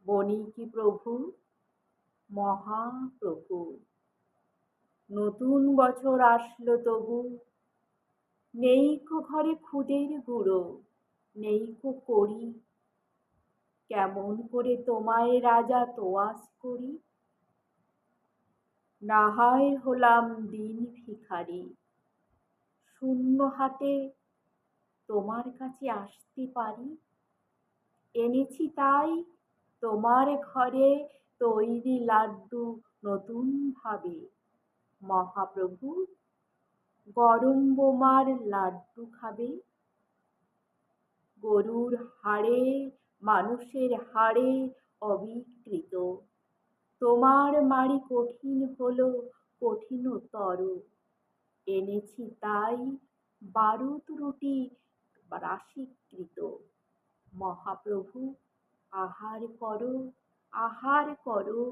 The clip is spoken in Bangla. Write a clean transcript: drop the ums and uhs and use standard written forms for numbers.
বণিক প্রভু, মহাপ্রভু, নতুন বছর আসলো তবু নেইকো ঘরে খুদের গুঁড়ো, নেইকো কড়ি, কেমন করে তোমায় রাজা তোয়াজ করি। নাহায় হলাম দিন ভিখারি, শূন্য হাতে তোমার কাছে আসতে পারি। এনেছি তাই তোমার ঘরে তৈরি লাড্ডু নতুন ভাবে। মহাপ্রভু, গরম বোমার লাড্ডু খাবে। গরুর হাড়ে মানুষের হাড়ে অবিকৃত, তোমার মাড়ি কঠিন হলো কঠিনতর। এনেছি তাই বারুদ রুটি রাশিকৃত। মহাপ্রভু, আহার করো, আহার করো,